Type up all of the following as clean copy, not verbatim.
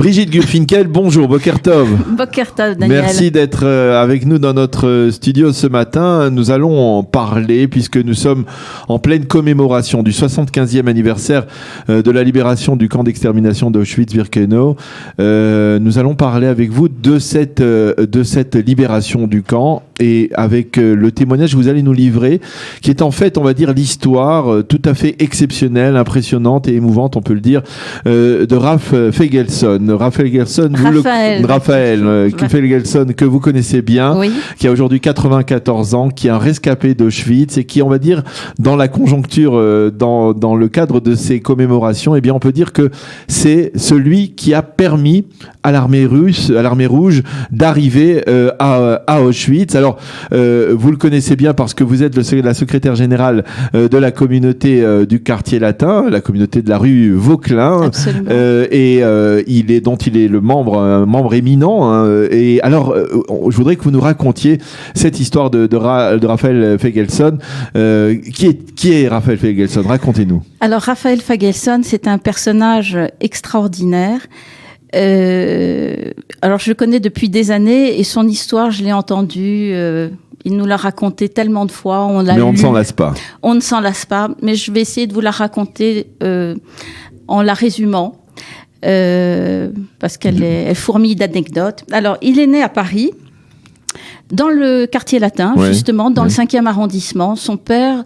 Brigitte Gulfinkel, bonjour, Boker Tov. Boker Tov, Daniel. Merci d'être avec nous dans notre studio ce matin. Nous allons en parler puisque nous sommes en pleine commémoration du 75e anniversaire de la libération du camp d'extermination d'Auschwitz-Birkenau. Nous allons parler avec vous de cette libération du camp et avec le témoignage que vous allez nous livrer, qui est en fait, on va dire, l'histoire tout à fait exceptionnelle, impressionnante et émouvante, on peut le dire, de Raphaël Feigelsson. Raphaël Feigelsson, que vous connaissez bien, oui, qui a aujourd'hui 94 ans, qui est un rescapé d'Auschwitz et qui, on va dire, dans la conjoncture, dans le cadre de ces commémorations, eh bien, on peut dire que c'est celui qui a permis à l'armée russe, à l'armée rouge, d'arriver à Auschwitz. Alors, vous le connaissez bien parce que vous êtes la secrétaire générale de la communauté du quartier latin, la communauté de la rue Vauquelin. Absolument. Dont il est le membre éminent. Et alors, je voudrais que vous nous racontiez cette histoire de Raphaël Feigelsson. Qui est Raphaël Feigelsson? Racontez-nous. Alors, Raphaël Feigelsson, c'est un personnage extraordinaire. Alors, je le connais depuis des années et son histoire, je l'ai entendue. Il nous l'a raconté tellement de fois. Mais on ne s'en lasse pas. On ne s'en lasse pas. Mais je vais essayer de vous la raconter en la résumant. Parce elle fourmille d'anecdotes. Alors, il est né à Paris, dans le quartier latin, ouais, justement, dans le 5e arrondissement. Son père,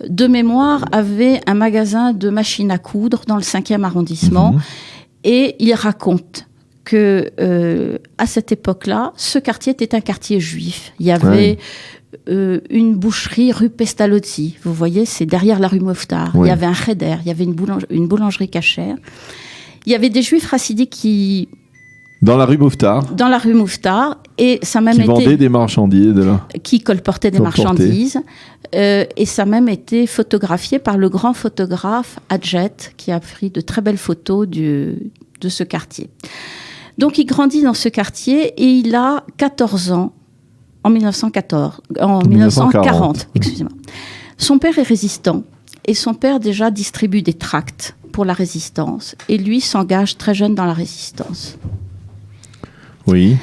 de mémoire, avait un magasin de machines à coudre dans le 5e arrondissement. Et il raconte que, à cette époque-là, ce quartier était un quartier juif. Il y avait une boucherie rue Pestalozzi. Vous voyez, c'est derrière la rue Mouffetard. Il y avait un cheder, il y avait une boulangerie cachère. Il y avait des juifs chassidiques qui... Dans la rue Mouffetard. Dans la rue Mouffetard. Et ça même qui vendaient des marchandises. Qui colportaient des marchandises. Et ça a même été photographié par le grand photographe Adjet, qui a pris de très belles photos de ce quartier. Donc il grandit dans ce quartier et il a 14 ans en 1940. Excusez-moi. Son père est résistant. Et son père déjà distribue des tracts pour la résistance. Et lui s'engage très jeune dans la résistance. Oui.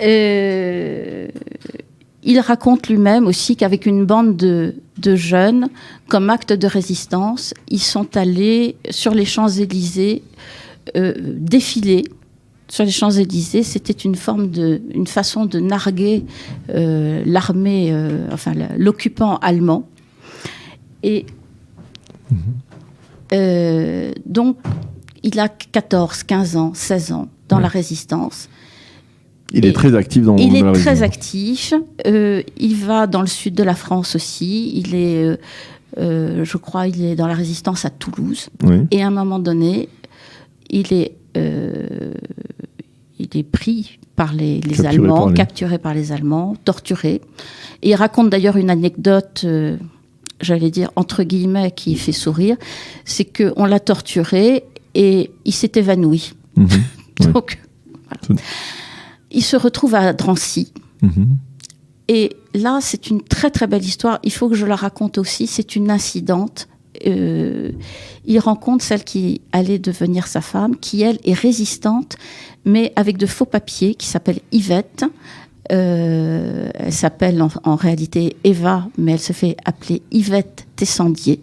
Il raconte lui-même aussi qu'avec une bande de jeunes, comme acte de résistance, ils sont allés sur les Champs-Élysées défiler. Sur les Champs-Élysées, c'était une façon de narguer l'armée, l'occupant allemand. Et donc, il a 14, 15 ans, 16 ans dans la résistance. Il est très actif dans la résistance. Il est très actif. Il va dans le sud de la France aussi. Il est, je crois, il est dans la résistance à Toulouse. Oui. Et à un moment donné, il est pris par les Allemands, capturé par les Allemands, torturé. Et il raconte d'ailleurs une anecdote... j'allais dire, entre guillemets, qui fait sourire, c'est qu'on l'a torturé et il s'est évanoui. Donc, voilà. Il se retrouve à Drancy. Et là, c'est une très, très belle histoire. Il faut que je la raconte aussi. C'est une incidente. Il rencontre celle qui allait devenir sa femme, qui, elle, est résistante, mais avec de faux papiers, qui s'appelle Yvette. Elle s'appelle en réalité Eva, mais elle se fait appeler Yvette Tessandier.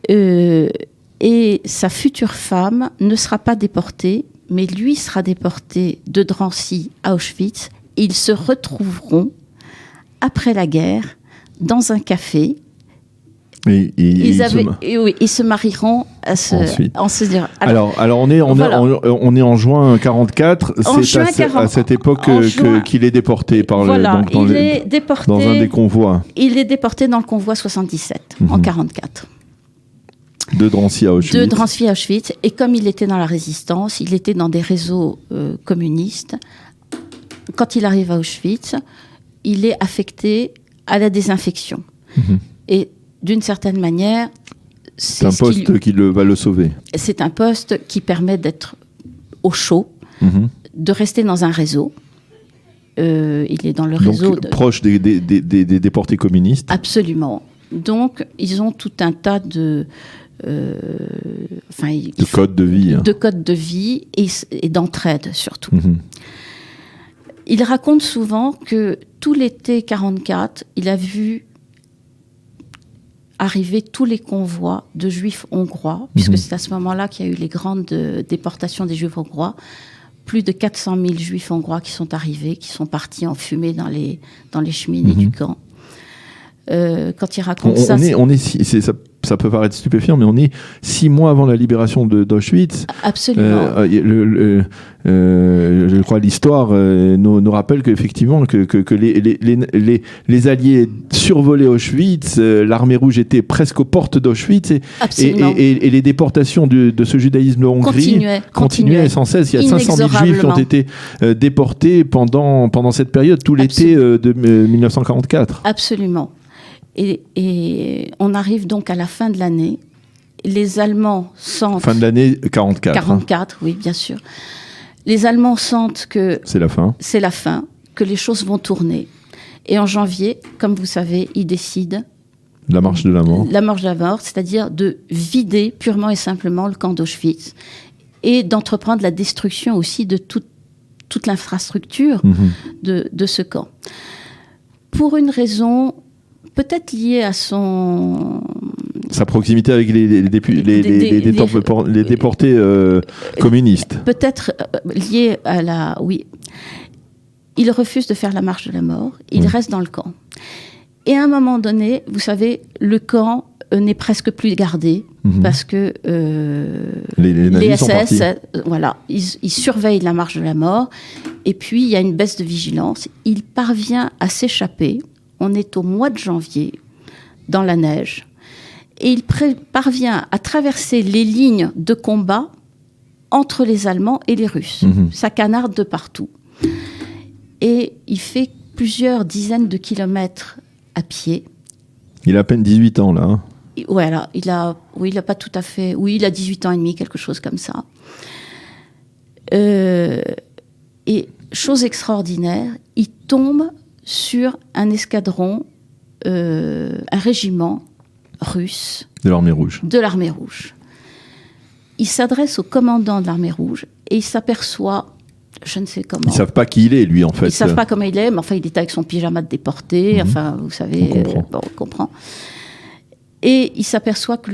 Et sa future femme ne sera pas déportée, mais lui sera déporté de Drancy à Auschwitz. Et ils se retrouveront, après la guerre, dans un café. Ils se marieront alors on est en juin 1944. C'est à cette époque qu'il est déporté dans un des convois. Il est déporté dans le convoi 77 en 1944. De Drancy à Auschwitz. Et comme il était dans la résistance, il était dans des réseaux communistes. Quand il arrive à Auschwitz, il est affecté à la désinfection. Et d'une certaine manière, c'est un poste qui va le sauver. C'est un poste qui permet d'être au chaud, de rester dans un réseau. Il est dans le réseau... proche des déportés communistes. Absolument. Donc, ils ont tout un tas de code de vie. De code de vie et d'entraide surtout. Il raconte souvent que tout l'été 44, il a vu arriver tous les convois de juifs hongrois, puisque c'est à ce moment-là qu'il y a eu les grandes déportations des juifs hongrois. Plus de 400 000 juifs hongrois qui sont arrivés, qui sont partis en fumée dans les cheminées du camp. Quand il raconte ça peut paraître stupéfiant, mais on est 6 mois avant la libération d'Auschwitz. Absolument. Je crois l'histoire nous rappelle qu'effectivement que les Alliés survolaient Auschwitz, l'armée rouge était presque aux portes d'Auschwitz et les déportations de ce judaïsme de Hongrie continuaient sans cesse. Il y a 500 000 juifs qui ont été déportés pendant cette période, tout l'été de 1944. Absolument. Et on arrive donc à la fin de l'année. Les Allemands sentent... Fin de l'année 44. 44, oui, bien sûr. Les Allemands sentent que... C'est la fin. C'est la fin, que les choses vont tourner. Et en janvier, comme vous savez, ils décident... La marche de la mort. La marche de la mort, c'est-à-dire de vider purement et simplement le camp d'Auschwitz et d'entreprendre la destruction aussi de toute l'infrastructure de ce camp. Pour une raison... peut-être lié à sa proximité avec les déportés communistes. Peut-être lié à oui. Il refuse de faire la marche de la mort. Il reste dans le camp. Et à un moment donné, vous savez, le camp n'est presque plus gardé parce que les SS, voilà, ils surveillent la marche de la mort. Et puis il y a une baisse de vigilance. Il parvient à s'échapper. On est au mois de janvier, dans la neige, et il parvient à traverser les lignes de combat entre les Allemands et les Russes. Ça canarde de partout. Et il fait plusieurs dizaines de kilomètres à pied. Il a à peine 18 ans, là. Hein. Voilà, il a pas tout à fait... Oui, il a 18 ans et demi, quelque chose comme ça. Et chose extraordinaire, il tombe sur un escadron, un régiment russe. De l'armée rouge. De l'armée rouge. Il s'adresse au commandant de l'armée rouge et il s'aperçoit, je ne sais comment... Ils ne savent pas qui il est, lui, en fait. Ils ne savent pas comment il est, mais enfin, il est avec son pyjama de déporté. Enfin, vous savez... On comprend. Et il s'aperçoit que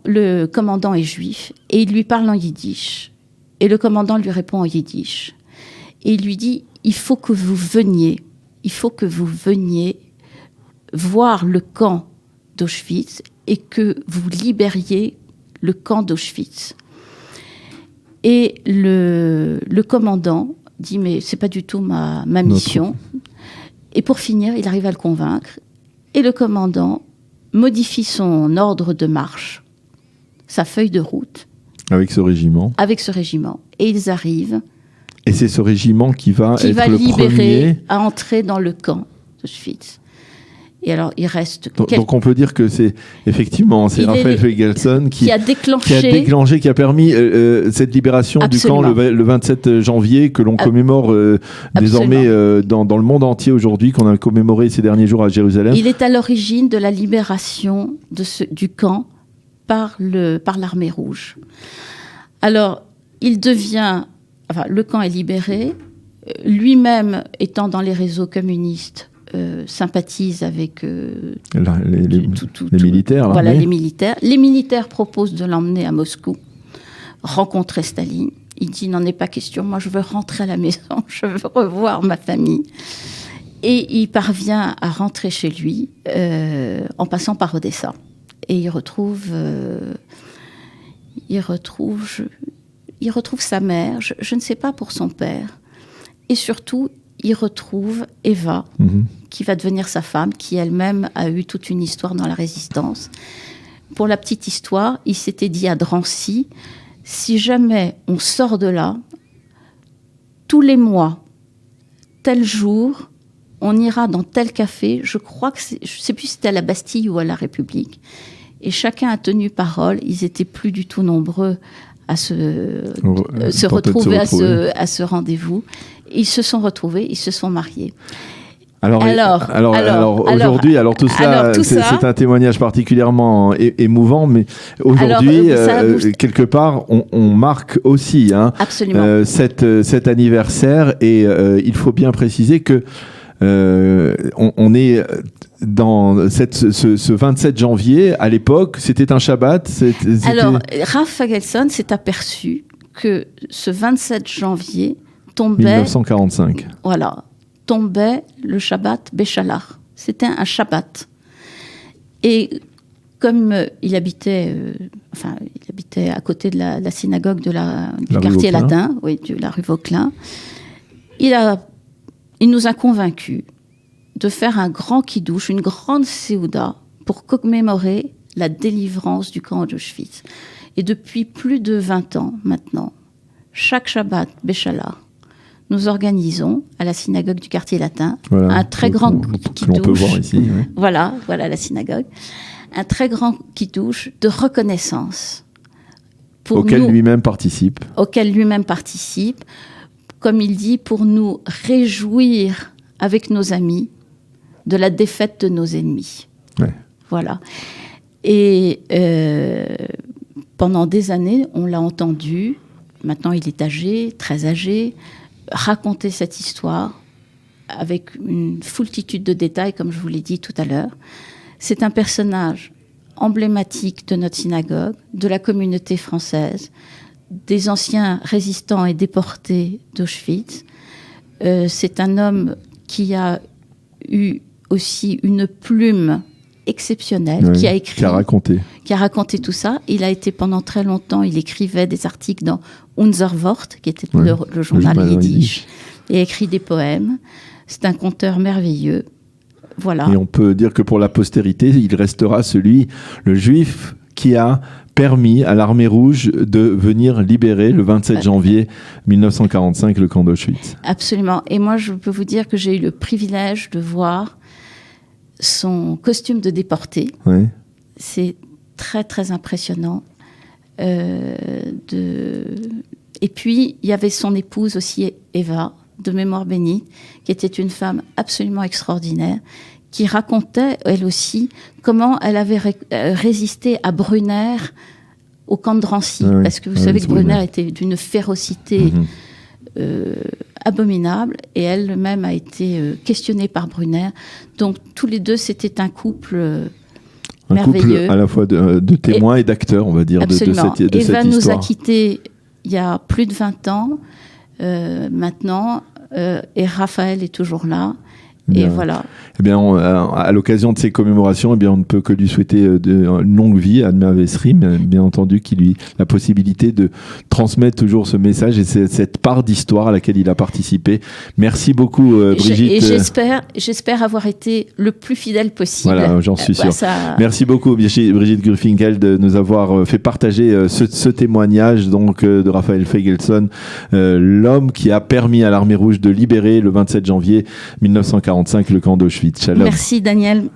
le commandant est juif et il lui parle en yiddish. Et le commandant lui répond en yiddish. Et il lui dit, il faut que vous veniez voir le camp d'Auschwitz et que vous libériez le camp d'Auschwitz. Et le commandant dit, mais c'est pas du tout ma mission. Et pour finir, il arrive à le convaincre. Et le commandant modifie son ordre de marche, sa feuille de route. Avec ce régiment. Et ils arrivent. Et c'est ce régiment qui va être le libérer, premier à entrer dans le camp d'Auschwitz. Et alors, il reste... Donc on peut dire que c'est effectivement, c'est Raphaël Feigelson qui a déclenché, qui a permis cette libération Absolument. Du camp le 27 janvier, que l'on commémore désormais dans le monde entier aujourd'hui, qu'on a commémoré ces derniers jours à Jérusalem. Il est à l'origine de la libération du camp par l'armée rouge. Alors, il devient... Enfin, le camp est libéré. Lui-même, étant dans les réseaux communistes, sympathise avec les militaires. Voilà, les militaires. Les militaires proposent de l'emmener à Moscou, rencontrer Staline. Il dit, n'en est pas question, moi je veux rentrer à la maison, je veux revoir ma famille. Et il parvient à rentrer chez lui en passant par Odessa. Et il retrouve sa mère, je ne sais pas pour son père. Et surtout, il retrouve Eva, qui va devenir sa femme, qui elle-même a eu toute une histoire dans la résistance. Pour la petite histoire, il s'était dit à Drancy, si jamais on sort de là, tous les mois, tel jour, on ira dans tel café, je crois que je ne sais plus si c'était à la Bastille ou à la République. Et chacun a tenu parole, ils étaient plus du tout nombreux à se retrouver à ce rendez-vous. Ils se sont retrouvés, ils se sont mariés. Alors aujourd'hui, tout ça, c'est un témoignage particulièrement émouvant, mais aujourd'hui, quelque part, on marque aussi cet anniversaire, et il faut bien préciser que on est dans ce 27 janvier. À l'époque, c'était un Shabbat. Alors, Rav Fagelson s'est aperçu que ce 27 janvier tombait... 1945. Voilà, tombait le Shabbat Béchalar. C'était un Shabbat. Et comme il habitait à côté de la synagogue du quartier latin, de la rue Vauquelin, il nous a convaincus de faire un grand kidouche, une grande séouda, pour commémorer la délivrance du camp d'Auschwitz. Et depuis plus de 20 ans maintenant, chaque Shabbat Béchalar, nous organisons à la synagogue du quartier latin un très grand kidouche. On peut voir ici. Ouais. Voilà la synagogue. Un très grand kidouche de reconnaissance. Auquel lui-même participe. Comme il dit, pour nous réjouir avec nos amis de la défaite de nos ennemis. Ouais. Voilà. Et pendant des années, on l'a entendu, maintenant il est âgé, très âgé, raconter cette histoire avec une foultitude de détails, comme je vous l'ai dit tout à l'heure. C'est un personnage emblématique de notre synagogue, de la communauté française, des anciens résistants et déportés d'Auschwitz. C'est un homme qui a eu aussi une plume exceptionnelle, qui a écrit, qui a raconté tout ça. Il a été pendant très longtemps, il écrivait des articles dans Unser Wort, qui était le journal yiddish, et écrit des poèmes. C'est un conteur merveilleux. Voilà. Et on peut dire que pour la postérité, il restera le juif qui a permis à l'armée rouge de venir libérer le 27 janvier 1945 le camp d'Auschwitz. Absolument. Et moi, je peux vous dire que j'ai eu le privilège de voir son costume de déporté. Ouais. C'est très, très impressionnant. Et puis, il y avait son épouse aussi, Eva, de mémoire bénite, qui était une femme absolument extraordinaire, qui racontait, elle aussi, comment elle avait résisté à Brunner au camp de Drancy. Parce que vous savez que Brunner était d'une férocité abominable, et elle-même a été questionnée par Brunner. Donc, tous les deux, c'était un couple merveilleux. Couple à la fois de témoins et d'acteurs, on va dire, de cette histoire. Eva nous a quittés il y a plus de 20 ans maintenant, et Raphaël est toujours là. Bien. Et voilà. Eh bien, à l'occasion de ces commémorations, on ne peut que lui souhaiter une longue vie à Admir Vesri, mais bien entendu qu'il ait la possibilité de transmettre toujours ce message et cette part d'histoire à laquelle il a participé. Merci beaucoup, Brigitte. Et j'espère avoir été le plus fidèle possible. Voilà, j'en suis sûr. Merci beaucoup, Brigitte Grünffinkel, de nous avoir fait partager ce témoignage de Raphaël Fagelson, l'homme qui a permis à l'armée rouge de libérer le 27 janvier 1945 le camp d'Auschwitz. Shalom. Merci Daniel.